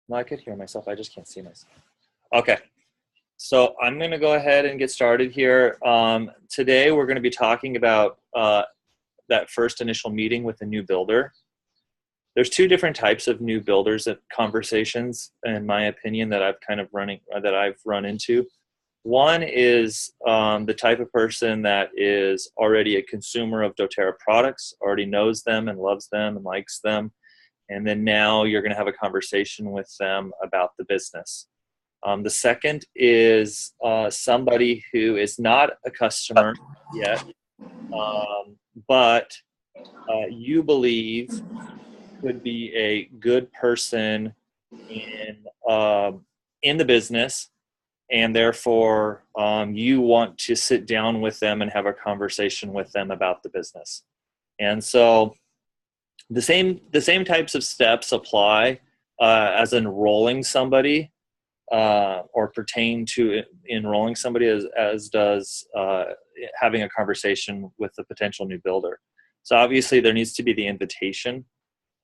No, I could hear myself. I just can't see myself. Okay. So I'm going to go ahead and get started here. Today we're going to be talking about that first initial meeting with a new builder. There's two different types of new builders at conversations, in my opinion, that I've run into. One is the type of person that is already a consumer of doTERRA products, already knows them and loves them and likes them. And then now you're going to have a conversation with them about the business. The second is somebody who is not a customer yet, but you believe could be a good person in the business, and therefore you want to sit down with them and have a conversation with them about the business. And so the same types of steps apply as enrolling somebody or pertain to enrolling somebody as does having a conversation with a potential new builder. So obviously there needs to be the invitation.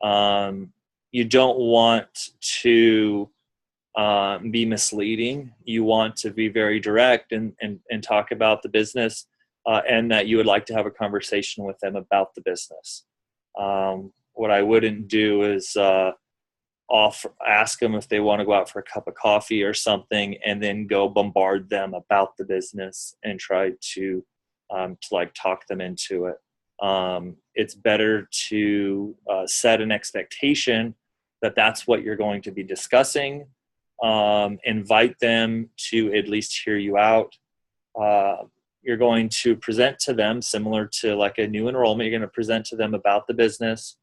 You don't want to be misleading. You want to be very direct and talk about the business and that you would like to have a conversation with them about the business. What I wouldn't do is ask them if they want to go out for a cup of coffee or something and then go bombard them about the business and try to talk them into it. It's better to set an expectation that that's what you're going to be discussing. Invite them to at least hear you out. You're going to present to them, similar to like a new enrollment, you're going to present to them about the business.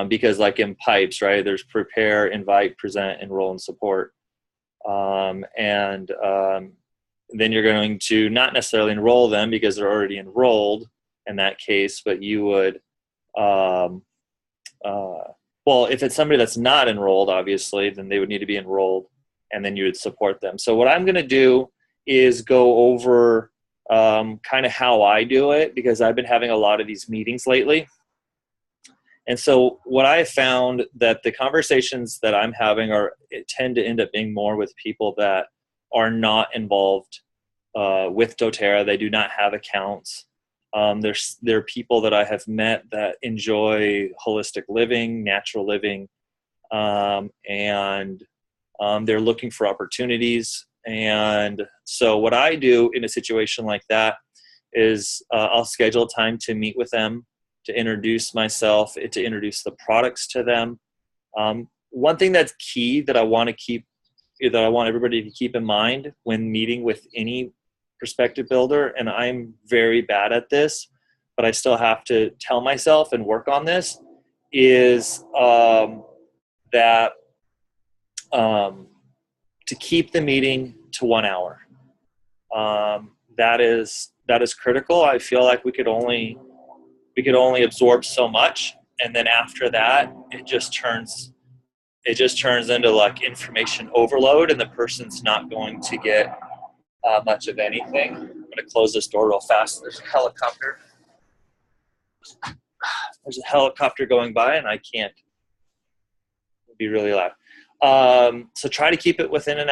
Because like in pipes, right, there's prepare, invite, present, enroll, and support. Then you're going to not necessarily enroll them because they're already enrolled in that case, but you would, well, if it's somebody that's not enrolled, obviously, then they would need to be enrolled, and then you would support them. So what I'm going to do is go over kind of how I do it, because I've been having a lot of these meetings lately. And so what I have found that the conversations that I'm having tend to end up being more with people that are not involved with doTERRA. They do not have accounts. There are people that I have met that enjoy holistic living, natural living, and they're looking for opportunities. And so what I do in a situation like that is I'll schedule a time to meet with them, to introduce myself, to introduce the products to them. One thing that's key that I want everybody to keep in mind when meeting with any prospective builder, and I'm very bad at this, but I still have to tell myself and work on this, is that to keep the meeting to 1 hour. That is critical. I feel like we could only absorb so much, and then after that it just turns into like information overload, and the person's not going to get much of anything. I'm going to close this door real fast. There's a helicopter going by, and I can't be really loud. So try to keep it within an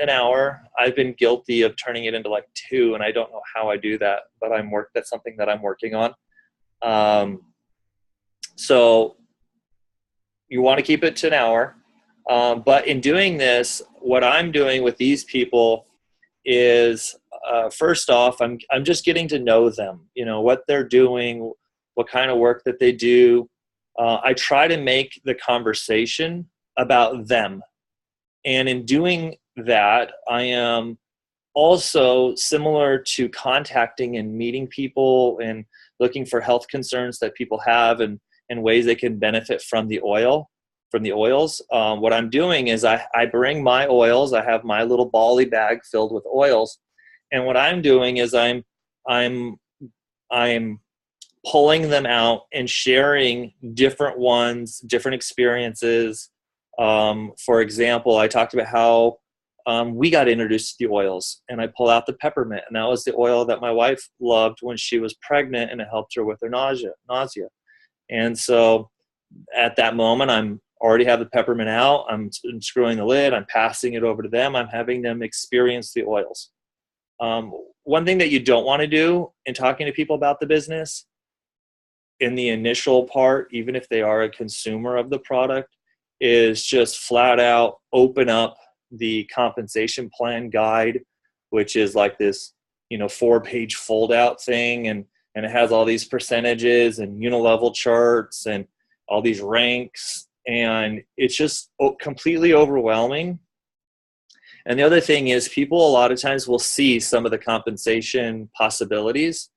hour. I've been guilty of turning it into like 2, and I don't know how I do that, but that's something that I'm working on. So you want to keep it to an hour. But in doing this, what I'm doing with these people is, first off, I'm just getting to know them, what they're doing, what kind of work that they do. I try to make the conversation about them. And in doing that, I am also, similar to contacting and meeting people and looking for health concerns that people have and ways they can benefit from the oils. What I'm doing is I bring my oils. I have my little Bali bag filled with oils. And what I'm doing is I'm pulling them out and sharing different ones, different experiences. For example, I talked about how we got introduced to the oils, and I pull out the peppermint, and that was the oil that my wife loved when she was pregnant, and it helped her with her nausea. And so at that moment, already have the peppermint out. I'm screwing the lid. I'm passing it over to them. I'm having them experience the oils. One thing that you don't want to do in talking to people about the business in the initial part, even if they are a consumer of the product, is just flat out open up the compensation plan guide, which is like this, 4-page fold out thing. And it has all these percentages and unilevel charts and all these ranks. And it's just completely overwhelming. And the other thing is, people a lot of times will see some of the compensation possibilities,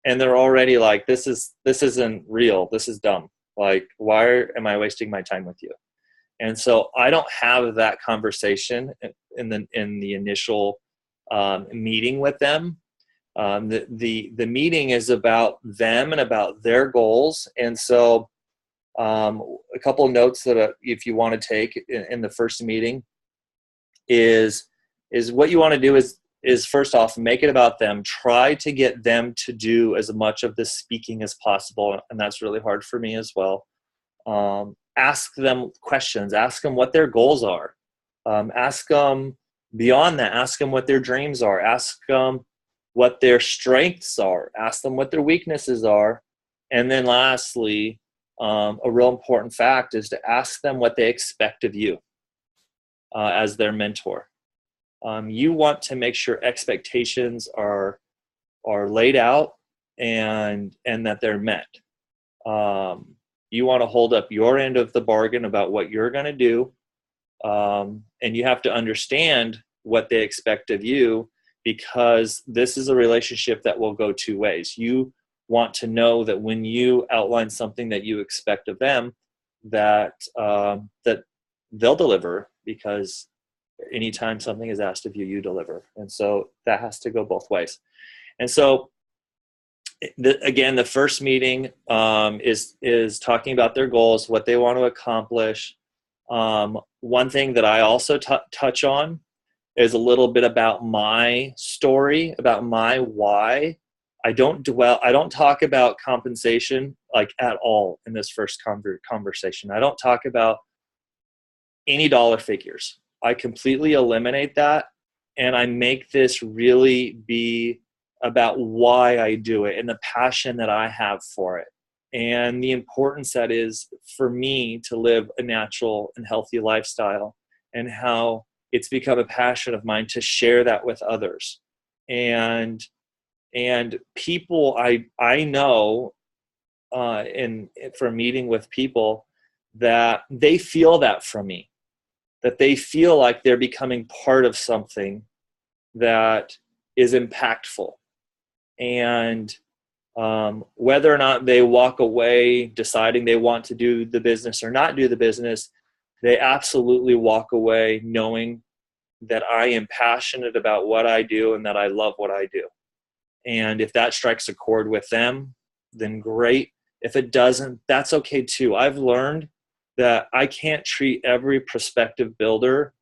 and they're already like, this isn't real. This is dumb. Like, why am I wasting my time with you? And so I don't have that conversation in the initial meeting with them. The meeting is about them and about their goals. And so a couple of notes that if you want to take in the first meeting is what you want to do is first off, make it about them. Try to get them to do as much of the speaking as possible. And that's really hard for me as well. Ask them questions. Ask them what their goals are. Ask them beyond that. Ask them what their dreams are. Ask them what their strengths are. Ask them what their weaknesses are. And then lastly, a real important fact is to ask them what they expect of you as their mentor. You want to make sure expectations are laid out and that they're met. You want to hold up your end of the bargain about what you're going to do. And you have to understand what they expect of you, because this is a relationship that will go two ways. You want to know that when you outline something that you expect of them, that they'll deliver, because anytime something is asked of you, you deliver. And so that has to go both ways. And so again, the first meeting is talking about their goals, what they want to accomplish. One thing that I also touch on is a little bit about my story, about my why. I don't talk about compensation like at all in this first conversation. I don't talk about any dollar figures. I completely eliminate that, and I make this really be about why I do it and the passion that I have for it, and the importance that is for me to live a natural and healthy lifestyle, and how it's become a passion of mine to share that with others. And people I know from meeting with people, that they feel that from me, that they feel like they're becoming part of something that is impactful. And whether or not they walk away deciding they want to do the business or not do the business, they absolutely walk away knowing that I am passionate about what I do and that I love what I do. And if that strikes a chord with them, then great. If it doesn't, that's okay too. I've learned that I can't treat every prospective builder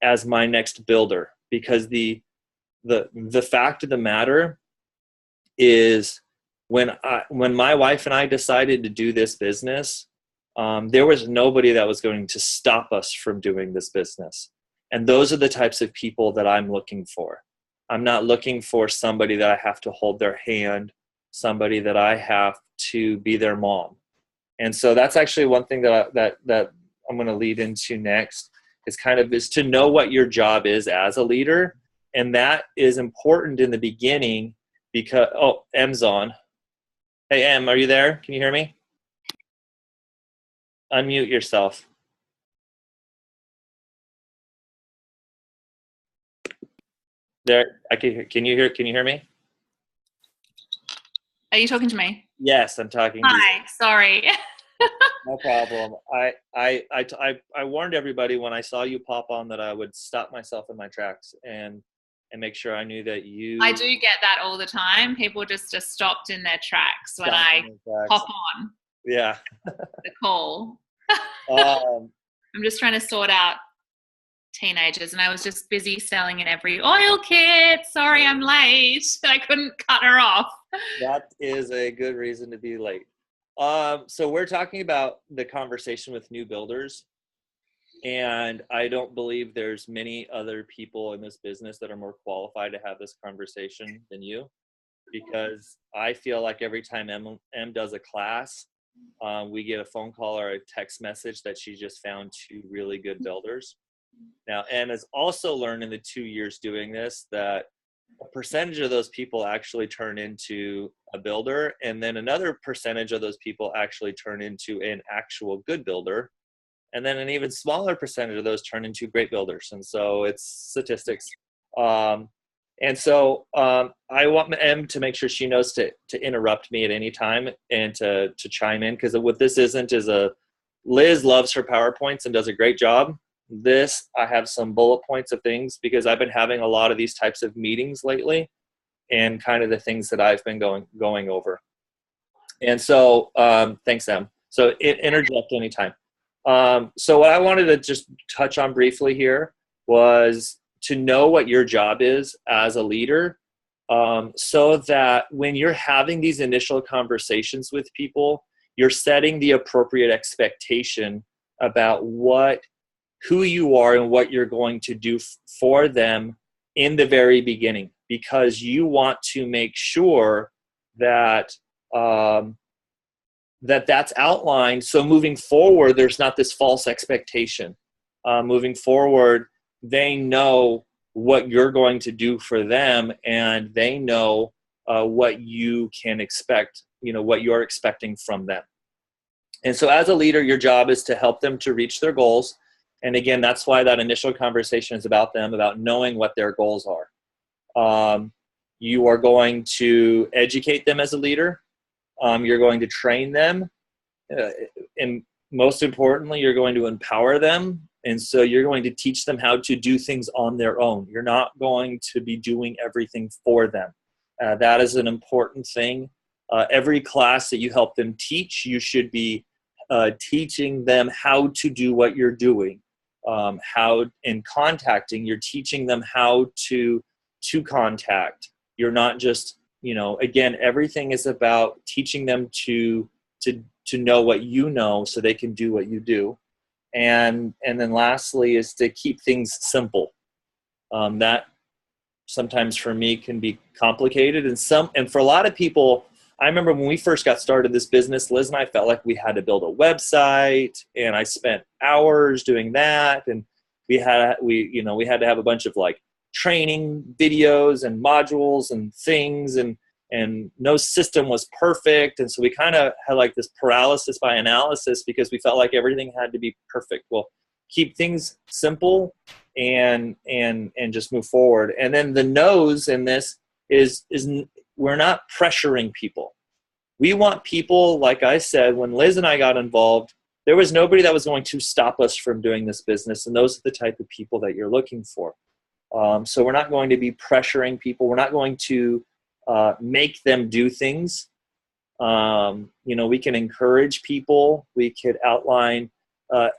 as my next builder, because the fact of the matter is, when my wife and I decided to do this business, there was nobody that was going to stop us from doing this business. And those are the types of people that I'm looking for. I'm not looking for somebody that I have to hold their hand, somebody that I have to be their mom. And so that's actually one thing that I'm going to lead into next, is to know what your job is as a leader. And that is important in the beginning, because, M's on. Hey, Em, are you there? Can you hear me? Unmute yourself. There, can you hear me? Are you talking to me? Yes, I'm talking to you. Hi, sorry. No problem. I warned everybody when I saw you pop on that I would stop myself in my tracks and make sure I knew that you... I do get that all the time. People just stopped in their tracks when I hop on. Yeah. The call. I'm just trying to sort out teenagers, and I was just busy selling in every oil kit. Sorry, I'm late. I couldn't cut her off. That is a good reason to be late. So we're talking about the conversation with new builders. And I don't believe there's many other people in this business that are more qualified to have this conversation than you, because I feel like every time M does a class, we get a phone call or a text message that she just found 2 really good builders. Now, M has also learned in the 2 years doing this that a percentage of those people actually turn into a builder, and then another percentage of those people actually turn into an actual good builder, and then an even smaller percentage of those turn into great builders. And so it's statistics. And so I want M to make sure she knows to interrupt me at any time and to chime in, because what this isn't is Liz loves her PowerPoints and does a great job. This, I have some bullet points of things because I've been having a lot of these types of meetings lately, and kind of the things that I've been going over. And so thanks, Em. So interject anytime. So what I wanted to just touch on briefly here was to know what your job is as a leader, so that when you're having these initial conversations with people, you're setting the appropriate expectation about who you are and what you're going to do for them in the very beginning, because you want to make sure that that's outlined. So moving forward, there's not this false expectation. Moving forward, they know what you're going to do for them, and they know what you can expect, what you're expecting from them. And so as a leader, your job is to help them to reach their goals. And again, that's why that initial conversation is about them, about knowing what their goals are. You are going to educate them as a leader. You're going to train them. And most importantly, you're going to empower them. And so you're going to teach them how to do things on their own. You're not going to be doing everything for them. That is an important thing. Every class that you help them teach, you should be teaching them how to do what you're doing. How in contacting, you're teaching them how to contact. You're not just, again, everything is about teaching them to know what you know so they can do what you do. And then lastly is to keep things simple. That sometimes for me can be complicated, and for a lot of people, I remember when we first got started this business, Liz and I felt like we had to build a website, and I spent hours doing that. And we had to have a bunch of like training videos and modules and things, and no system was perfect. And so we kind of had like this paralysis by analysis because we felt like everything had to be perfect. Well, keep things simple and just move forward. And then the no's in this is we're not pressuring people. We want people, like I said, when Liz and I got involved, there was nobody that was going to stop us from doing this business. And those are the type of people that you're looking for. So we're not going to be pressuring people. We're not going to make them do things. We can encourage people. We could outline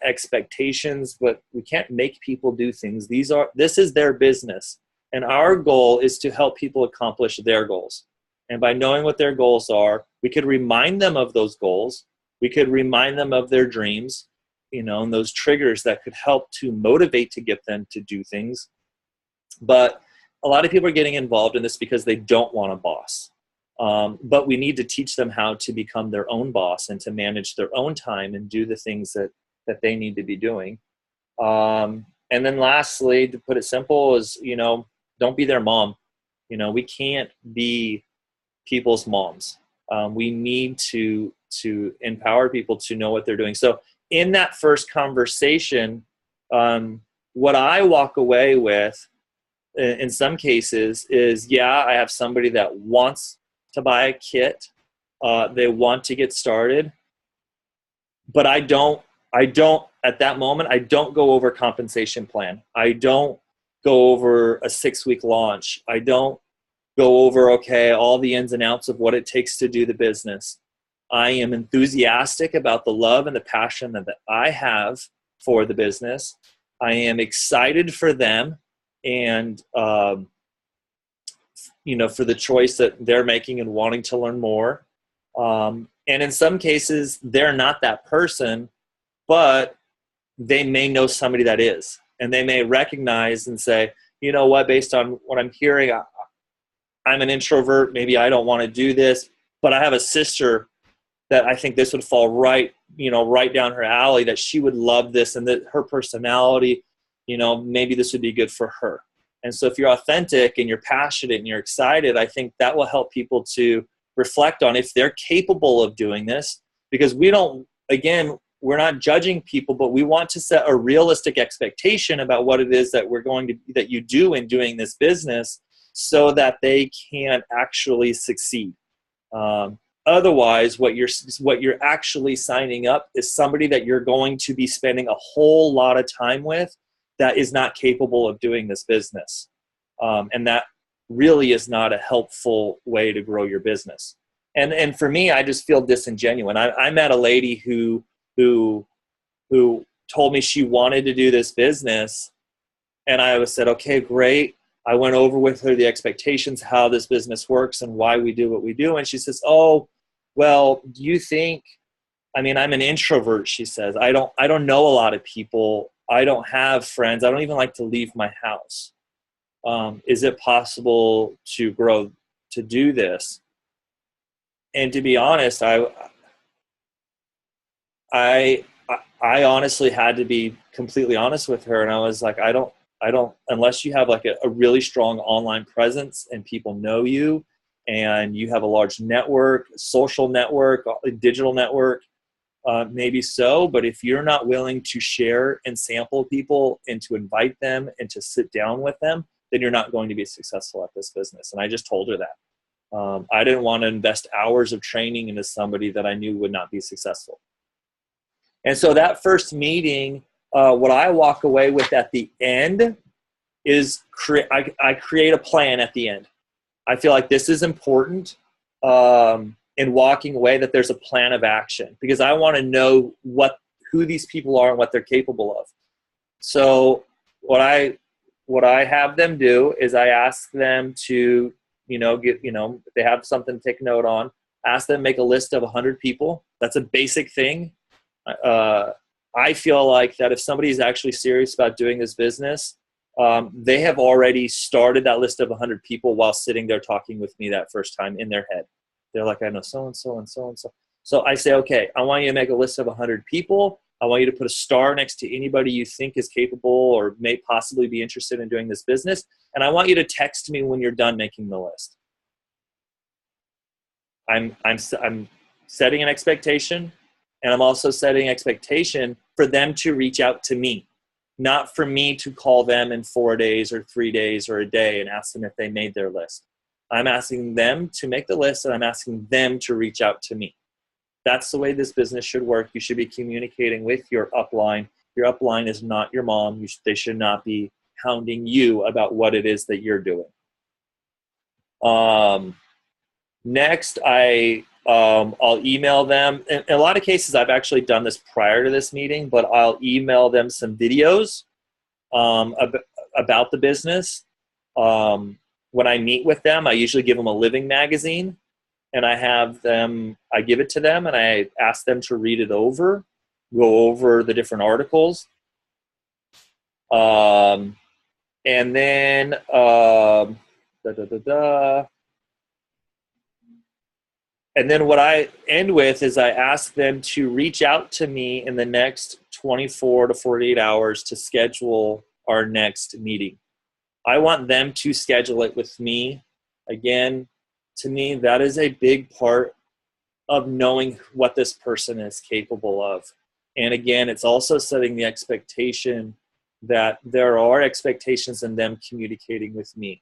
expectations, but we can't make people do things. This is their business. And our goal is to help people accomplish their goals. And by knowing what their goals are, we could remind them of those goals. We could remind them of their dreams, and those triggers that could help to motivate to get them to do things. But a lot of people are getting involved in this because they don't want a boss. But we need to teach them how to become their own boss and to manage their own time and do the things that they need to be doing. And then lastly, to put it simple, is, don't be their mom. We can't be people's moms. We need to empower people to know what they're doing. So in that first conversation, what I walk away with in some cases is, I have somebody that wants to buy a kit. They want to get started, but I don't at that moment, I don't go over compensation plan. I don't go over a 6-week launch. I don't go over, all the ins and outs of what it takes to do the business. I am enthusiastic about the love and the passion that I have for the business. I am excited for them and, for the choice that they're making and wanting to learn more. And in some cases, they're not that person, but they may know somebody that is, and they may recognize and say, you know what, based on what I'm hearing, I'm an introvert. Maybe I don't want to do this, but I have a sister that I think this would fall right down her alley, that she would love this, and that her personality, maybe this would be good for her. And so if you're authentic and you're passionate and you're excited, I think that will help people to reflect on if they're capable of doing this, because we're not judging people, but we want to set a realistic expectation about what it is that that you do in doing this business, so that they can actually succeed. Otherwise, what you're actually signing up is somebody that you're going to be spending a whole lot of time with that is not capable of doing this business. And that really is not a helpful way to grow your business. And for me, I just feel disingenuous. I met a lady who told me she wanted to do this business, and I said, okay, great. I went over with her the expectations, how this business works and why we do what we do. And she says, oh, well, do you think, I'm an introvert, she says. I don't know a lot of people. I don't have friends. I don't even like to leave my house. Is it possible to grow to do this? And to be honest, I honestly had to be completely honest with her. And I was like, I don't, unless you have like a really strong online presence and people know you and you have a large network, social network, digital network, maybe so. But if you're not willing to share and sample people and to invite them and to sit down with them, then you're not going to be successful at this business. And I just told her that. I didn't want to invest hours of training into somebody that I knew would not be successful. And so that first meeting, what I walk away with at the end is I create a plan at the end. I feel like this is important in walking away, that there's a plan of action, because I want to know who these people are and what they're capable of. So what I have them do is I ask them to, if they have something to take note on, ask them to make a list of 100 people. That's a basic thing. I feel like that if somebody is actually serious about doing this business, they have already started that list of 100 people while sitting there talking with me that first time in their head. They're like, I know so-and-so and so-and-so. So I say, okay, I want you to make a list of 100 people. I want you to put a star next to anybody you think is capable or may possibly be interested in doing this business. And I want you to text me when you're done making the list. I'm setting an expectation, and I'm also setting expectation for them to reach out to me, not for me to call them in 4 days or 3 days or a day and ask them if they made their list. I'm asking them to make the list, and I'm asking them to reach out to me. That's the way this business should work. You should be communicating with your upline. Your upline is not your mom. They should not be hounding you about what it is that you're doing. Next, I'll email them. In a lot of cases, I've actually done this prior to this meeting, but I'll email them some videos about the business. When I meet with them, I usually give them a living magazine, and I give it to them, and I ask them to read it over, go over the different articles. And then, And then what I end with is I ask them to reach out to me in the next 24 to 48 hours to schedule our next meeting. I want them to schedule it with me. Again, to me, that is a big part of knowing what this person is capable of. And again, it's also setting the expectation that there are expectations in them communicating with me.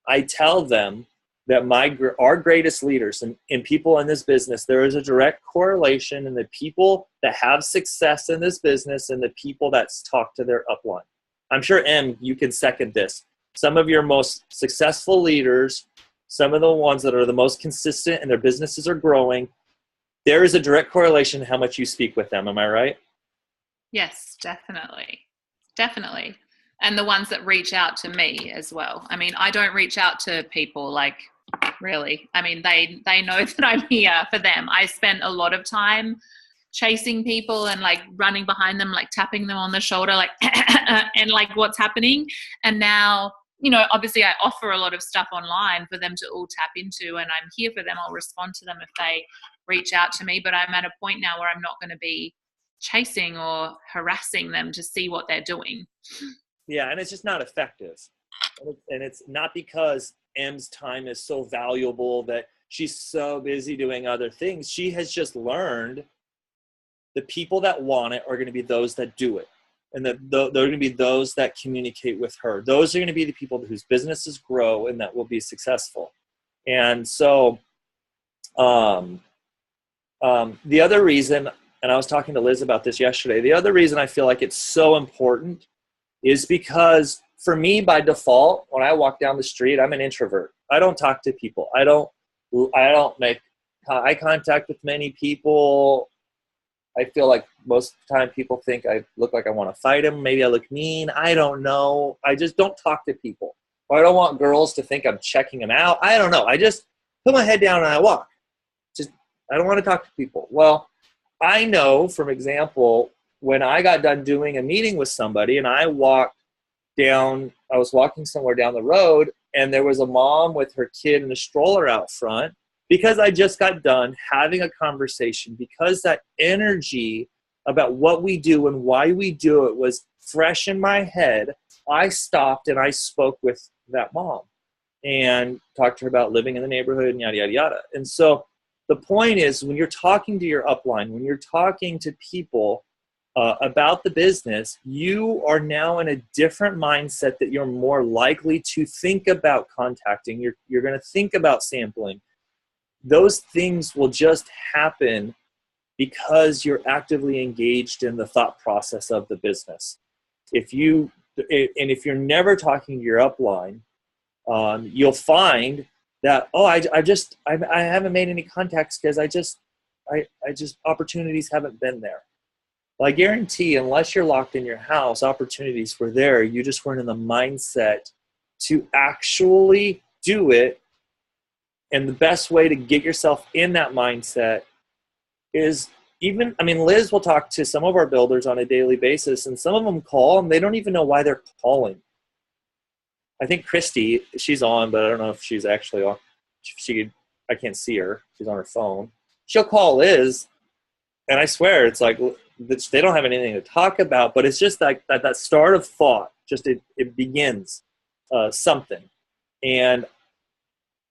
I tell them that our greatest leaders and people in this business, there is a direct correlation in the people that have success in this business and the people that talk to their upline. I'm sure, Em, you can second this. Some of your most successful leaders, some of the ones that are the most consistent and their businesses are growing, there is a direct correlation to how much you speak with them. Am I right? Yes, definitely. Definitely. And the ones that reach out to me as well. I mean, I don't reach out to people like, really. I mean, they know that I'm here for them. I spent a lot of time chasing people and like running behind them, like tapping them on the shoulder, like, and like what's happening. And now, you know, obviously I offer a lot of stuff online for them to all tap into, and I'm here for them. I'll respond to them if they reach out to me, but I'm at a point now where I'm not going to be chasing or harassing them to see what they're doing. Yeah, and it's just not effective. And it's not because M's time is so valuable that she's so busy doing other things. She has just learned the people that want it are going to be those that do it. And that they're going to be those that communicate with her. Those are going to be the people whose businesses grow and that will be successful. And so the other reason, and I was talking to Liz about this yesterday, the other reason I feel like it's so important is because for me, by default, when I walk down the street, I'm an introvert. I don't talk to people. I don't make eye contact with many people. I feel like most of the time people think I look like I want to fight them. Maybe I look mean. I don't know. I just don't talk to people. Or I don't want girls to think I'm checking them out. I don't know. I just put my head down and I walk. I don't want to talk to people. Well, I know, from example, when I got done doing a meeting with somebody and I was walking somewhere down the road and there was a mom with her kid in a stroller out front, because I just got done having a conversation, because that energy about what we do and why we do it was fresh in my head, I stopped and I spoke with that mom and talked to her about living in the neighborhood and yada, yada, yada. And so the point is, when you're talking to your upline, when you're talking to people about the business, you are now in a different mindset that you're more likely to think about contacting. You're going to think about sampling. Those things will just happen because you're actively engaged in the thought process of the business. If you're never talking to your upline, you'll find that, I haven't made any contacts because I just opportunities haven't been there. Well, I guarantee, unless you're locked in your house, opportunities were there. You just weren't in the mindset to actually do it. And the best way to get yourself in that mindset is Liz will talk to some of our builders on a daily basis, and some of them call and they don't even know why they're calling. I think Christy, she's on, but I don't know if she's actually on. I can't see her. She's on her phone. She'll call Liz, and I swear it's like they don't have anything to talk about, but it's just like that start of thought. Just it begins something, and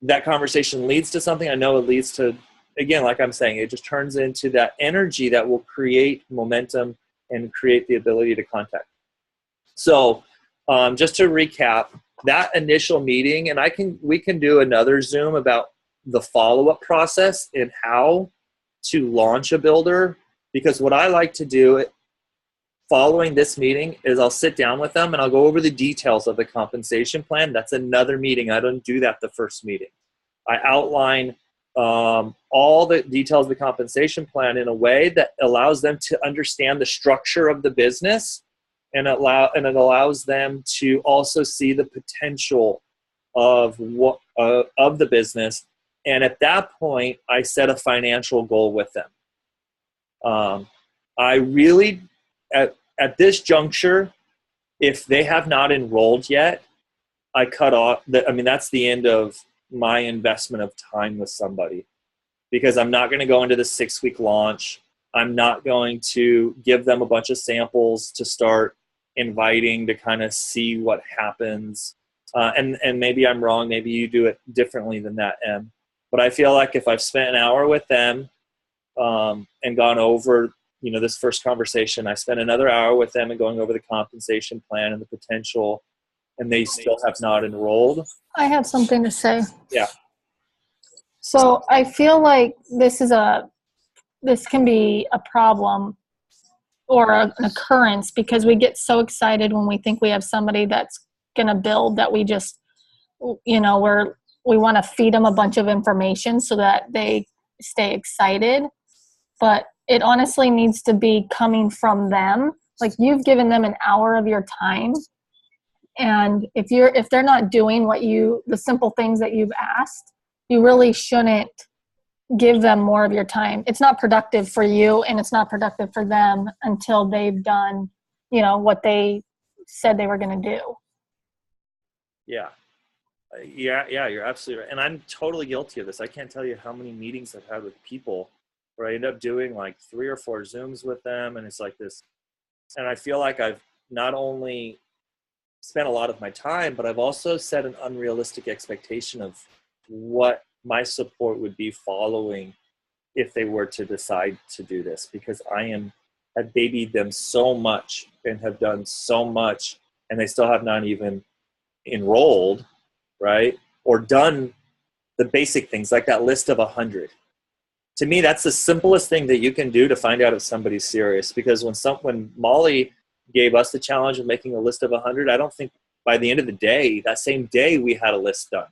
that conversation leads to something. I know it leads to, again, like I'm saying, it just turns into that energy that will create momentum and create the ability to contact. So just to recap, that initial meeting, and we can do another Zoom about the follow-up process and how to launch a builder, because what I like to do following this meeting is I'll sit down with them and I'll go over the details of the compensation plan. That's another meeting. I don't do that the first meeting. I outline all the details of the compensation plan in a way that allows them to understand the structure of the business, and it allows them to also see the potential of the business. And at that point, I set a financial goal with them. I really, at this juncture, if they have not enrolled yet, I cut off. That's the end of my investment of time with somebody, because I'm not going to go into the 6-week launch. I'm not going to give them a bunch of samples to start inviting to kind of see what happens. And maybe I'm wrong. Maybe you do it differently than that, Em. But I feel like if I've spent an hour with them and gone over, this first conversation, I spent another hour with them and going over the compensation plan and the potential, and they still have not enrolled. I have something to say. Yeah. So I feel like this can be a problem or an occurrence, because we get so excited when we think we have somebody that's going to build that we just, we want to feed them a bunch of information so that they stay excited. But it honestly needs to be coming from them. Like, you've given them an hour of your time. And if they're not doing the simple things that you've asked, you really shouldn't give them more of your time. It's not productive for you and it's not productive for them until they've done, what they said they were going to do. Yeah. Yeah, you're absolutely right. And I'm totally guilty of this. I can't tell you how many meetings I've had with people where I end up doing like 3 or 4 Zooms with them. And it's like this, and I feel like I've not only spent a lot of my time, but I've also set an unrealistic expectation of what my support would be following if they were to decide to do this, because have babied them so much and have done so much, and they still have not even enrolled, right? Or done the basic things like that list of 100. To me, that's the simplest thing that you can do to find out if somebody's serious. Because when Molly gave us the challenge of making a list of 100, I don't think by the end of the day, that same day, we had a list done.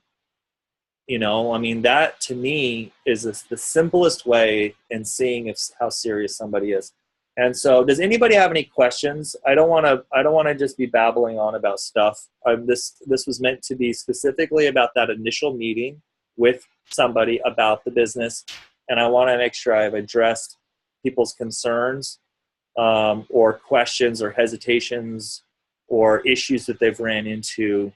That to me is the simplest way in seeing how serious somebody is. And so, does anybody have any questions? I don't want to just be babbling on about stuff. This was meant to be specifically about that initial meeting with somebody about the business, and I want to make sure I've addressed people's concerns or questions or hesitations or issues that they've ran into.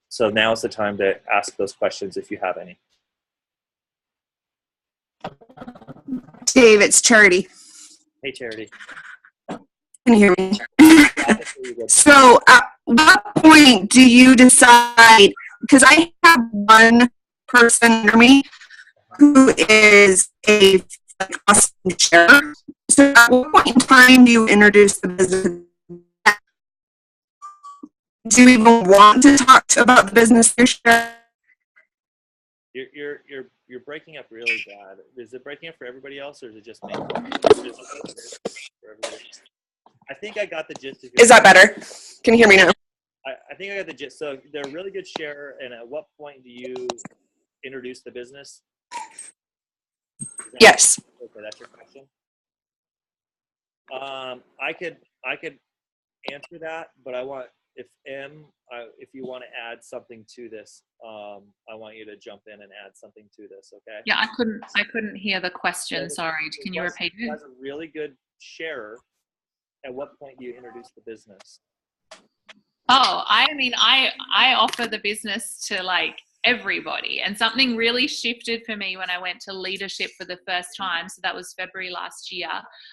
So now is the time to ask those questions if you have any. Dave, it's Charity. Hey, Charity. Can you hear me? So at what point do you decide, because I have one person under me who is a awesome share. So at what point in time do you introduce the business? Do you even want to talk about the business you share? You're breaking up really bad. Is it breaking up for everybody else, or is it just me? I think I got the gist of it. Is that better? Can you hear me now? I think I got the gist. So they're a really good share, and at what point do you introduce the business? Yes. Okay, that's your question. I could answer that, but I want if you want to add something to this, I want you to jump in and add something to this. Okay. Yeah, I couldn't hear the question. Sorry. Can you repeat it? As a really good sharer, at what point do you introduce the business? Oh, I offer the business to like everybody, and something really shifted for me when I went to leadership for the first time. So that was February last year.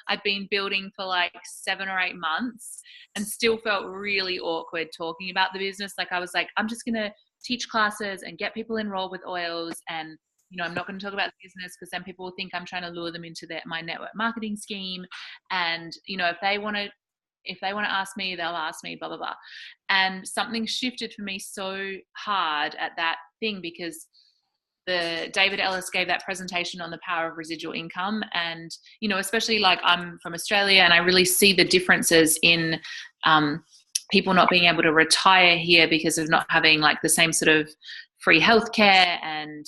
I'd been building for like 7 or 8 months and still felt really awkward talking about the business. Like I was like, I'm just going to teach classes and get people enrolled with oils, and I'm not going to talk about the business because then people will think I'm trying to lure them into my network marketing scheme. And if they want to ask me, they'll ask me, blah, blah, blah. And something shifted for me so hard at that thing, because David Ellis gave that presentation on the power of residual income. And, especially like I'm from Australia, and I really see the differences in people not being able to retire here because of not having like the same sort of free healthcare. And,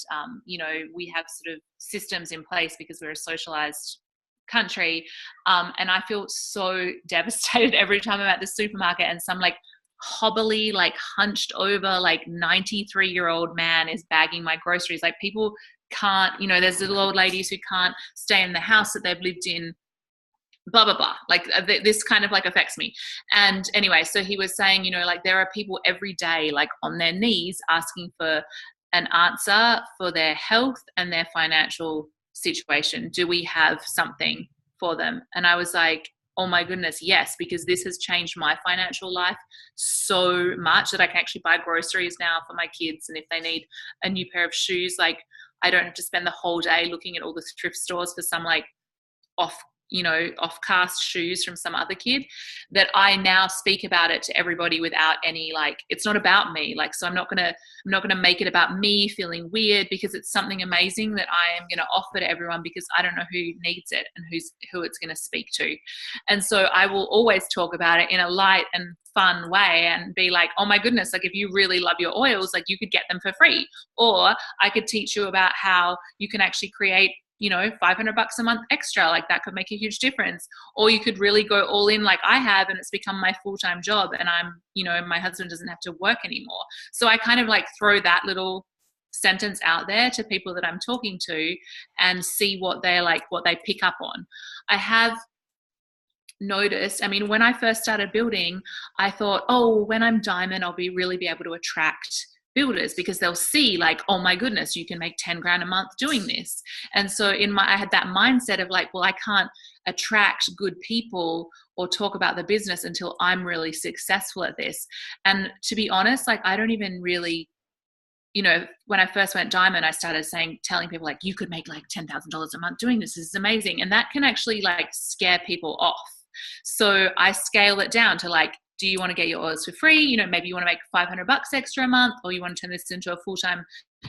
we have sort of systems in place because we're a socialized country, and I feel so devastated every time I'm at the supermarket and some like hobbly, like hunched over, like 93-year-old man is bagging my groceries. Like people can't, there's little old ladies who can't stay in the house that they've lived in, blah, blah, blah. Like this kind of like affects me. And anyway, so he was saying, like there are people every day, like on their knees asking for an answer for their health and their financial situation. Do we have something for them? And I was like, oh my goodness, yes, because this has changed my financial life so much that I can actually buy groceries now for my kids. And if they need a new pair of shoes, like I don't have to spend the whole day looking at all the thrift stores for some like off-cast shoes from some other kid. That I now speak about it to everybody without any, like, it's not about me. Like, so I'm not gonna make it about me feeling weird, because it's something amazing that I am gonna offer to everyone, because I don't know who needs it and who it's gonna speak to. And so I will always talk about it in a light and fun way and be like, oh my goodness, like if you really love your oils, like you could get them for free. Or I could teach you about how you can actually create $500 a month extra, like that could make a huge difference. Or you could really go all in like I have, and it's become my full-time job, and I'm, my husband doesn't have to work anymore. So I kind of like throw that little sentence out there to people that I'm talking to and see what they're like, what they pick up on. I have noticed, I mean, when I first started building, I thought, oh, when I'm diamond, I'll really be able to attract builders, because they'll see like, oh my goodness, you can make 10 grand a month doing this. And so I had that mindset of like, well, I can't attract good people or talk about the business until I'm really successful at this. And to be honest, like, I don't even really, you know, when I first went diamond, I started telling people like, you could make like $10,000 a month doing this. This is amazing. And that can actually like scare people off. So I scale it down to like, do you want to get your oils for free? You know, maybe you want to make $500 extra a month, or you want to turn this into a full-time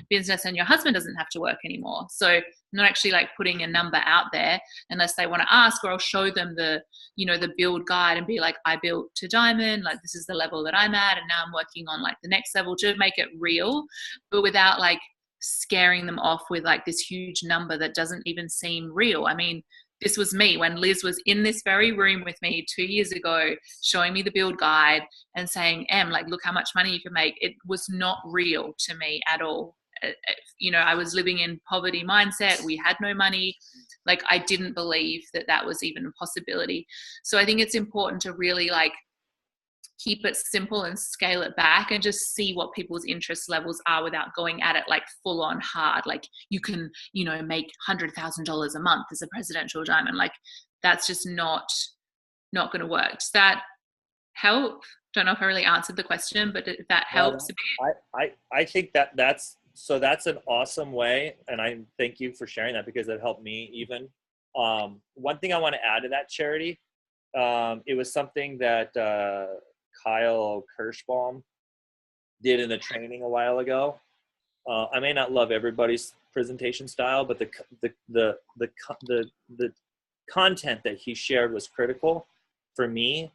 business and your husband doesn't have to work anymore. So I'm not actually like putting a number out there unless they want to ask, or I'll show them the, you know, the build guide and be like, I built to diamond, like this is the level that I'm at, and now I'm working on like the next level, to make it real, but without like scaring them off with like this huge number that doesn't even seem real. I mean, this was me when Liz was in this very room with me 2 years ago, showing me the build guide and saying, like, look how much money you can make. It was not real to me at all. You know, I was living in poverty mindset. We had no money. Like, I didn't believe that was even a possibility. So I think it's important to really like keep it simple and scale it back and just see what people's interest levels are without going at it like full on hard. Like, you can, you know, make $100,000 a month as a presidential diamond. Like, that's just not going to work. Does that help? Don't know if I really answered the question, but if that helps a bit. I think that's an awesome way. And I thank you for sharing that, because it helped me even. One thing I want to add to that, Charity, it was something that, Kyle Kirschbaum did in a training a while ago. I may not love everybody's presentation style, but the content that he shared was critical for me,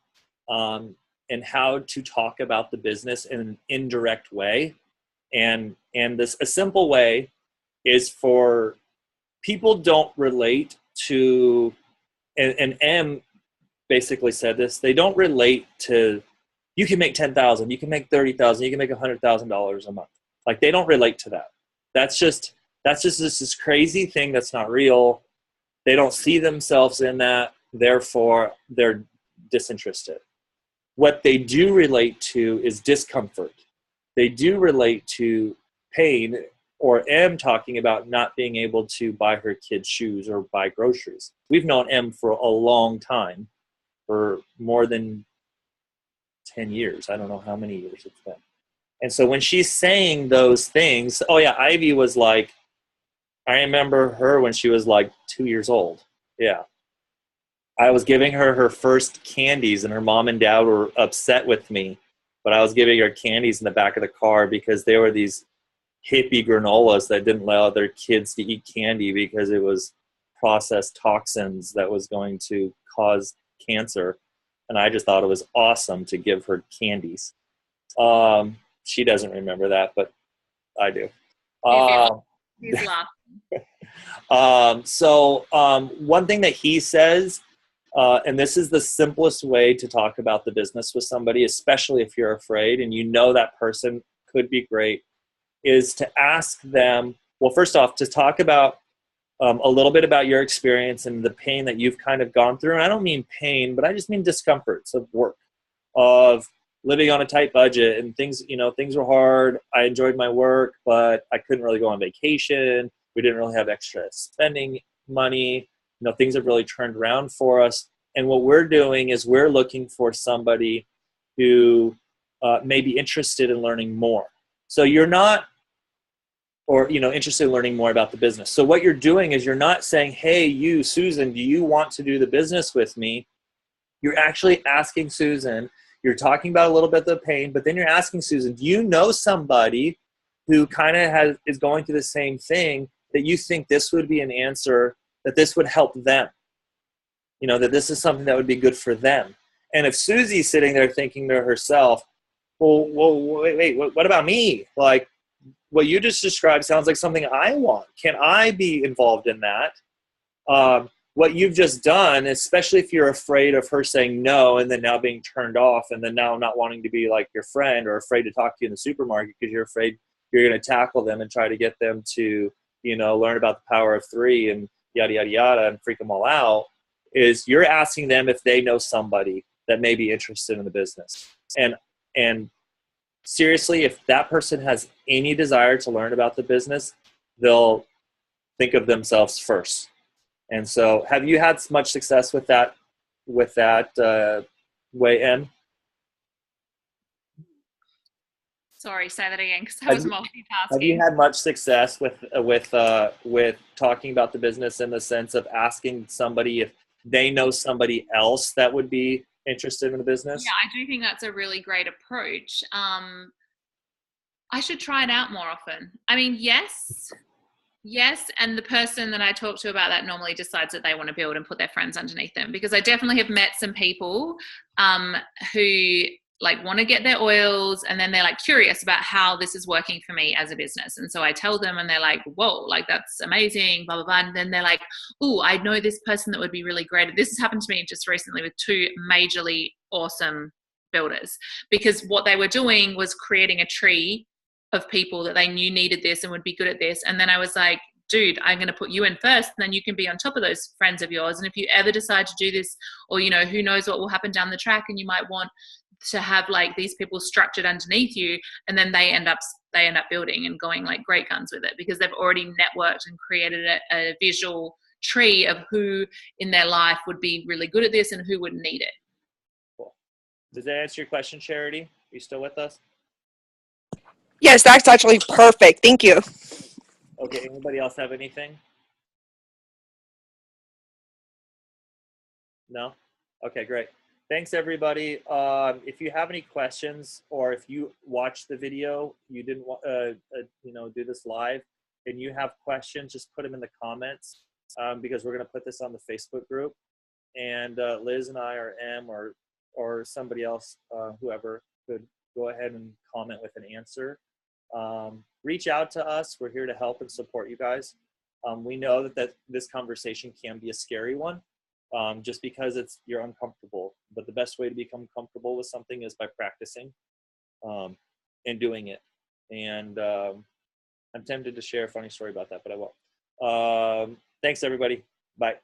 and how to talk about the business in an indirect way. And a simple way is for people don't relate to, and M basically said this, they don't relate to, you can make 10,000, you can make 30,000, you can make $100,000 a month. Like, they don't relate to that. That's just this crazy thing that's not real. They don't see themselves in that. Therefore, they're disinterested. What they do relate to is discomfort. They do relate to pain, or M talking about not being able to buy her kids shoes or buy groceries. We've known M for a long time, for more than 10 years. I don't know how many years it's been. And so when she's saying those things, oh yeah, Ivy was like, I remember her when she was like 2 years old. Yeah. I was giving her first candies, and her mom and dad were upset with me, but I was giving her candies in the back of the car because they were these hippie granolas that didn't allow their kids to eat candy because it was processed toxins that was going to cause cancer. And I just thought it was awesome to give her candies. She doesn't remember that, but I do. He's laughing. So one thing that he says, and this is the simplest way to talk about the business with somebody, especially if you're afraid and you know that person could be great, is to ask them, well, first off, to talk about a little bit about your experience and the pain that you've kind of gone through. And I don't mean pain, but I just mean discomforts of work, of living on a tight budget, and things, you know, things were hard. I enjoyed my work, but I couldn't really go on vacation. We didn't really have extra spending money. You know, things have really turned around for us. And what we're doing is we're looking for somebody who may be interested in learning more. So you're not, or, you know, interested in learning more about the business. So what you're doing is you're not saying, hey, you, Susan, do you want to do the business with me? You're actually asking Susan, you're talking about a little bit of the pain, but then you're asking Susan, do you know somebody who kind of is going through the same thing, that you think this would be an answer, that this would help them? You know, that this is something that would be good for them. And if Susie's sitting there thinking to herself, well, wait, what about me? Like, what you just described sounds like something I want. Can I be involved in that? What you've just done, especially if you're afraid of her saying no and then now being turned off and then now not wanting to be like your friend, or afraid to talk to you in the supermarket because you're afraid you're going to tackle them and try to get them to, you know, learn about the power of three and yada, yada, yada, and freak them all out, is you're asking them if they know somebody that may be interested in the business. And seriously, if that person has any desire to learn about the business, they'll think of themselves first. And so, have you had much success with that way, Em? Sorry, say that again, because I was multitasking. Have you had much success with talking about the business in the sense of asking somebody if they know somebody else that would be interested in the business? Yeah, I do think that's a really great approach. I should try it out more often. I mean, yes, and the person that I talk to about that normally decides that they want to build and put their friends underneath them, because I definitely have met some people who like want to get their oils, and then they're like curious about how this is working for me as a business. And so I tell them, and they're like, whoa, like that's amazing, blah, blah, blah. And then they're like, oh, I know this person that would be really great. This has happened to me just recently with 2 majorly awesome builders, because what they were doing was creating a tree of people that they knew needed this and would be good at this. And then I was like, dude, I'm going to put you in first, and then you can be on top of those friends of yours. And if you ever decide to do this, or, you know, who knows what will happen down the track, and you might want to have like these people structured underneath you, and then they end up building and going like great guns with it, because they've already networked and created a visual tree of who in their life would be really good at this and who would need it. Cool. Does that answer your question, Charity? Are you still with us? Yes, that's actually perfect. Thank you. Okay, anybody else have anything? No? Okay, great. Thanks, everybody. If you have any questions, or if you watched the video, you didn't do this live, and you have questions, just put them in the comments, because we're going to put this on the Facebook group. And Liz and I, or Em, or somebody else, whoever, could go ahead and comment with an answer. Reach out to us. We're here to help and support you guys. We know that this conversation can be a scary one, just because you're uncomfortable. But the best way to become comfortable with something is by practicing and doing it. And I'm tempted to share a funny story about that, but I won't. Thanks, everybody. Bye.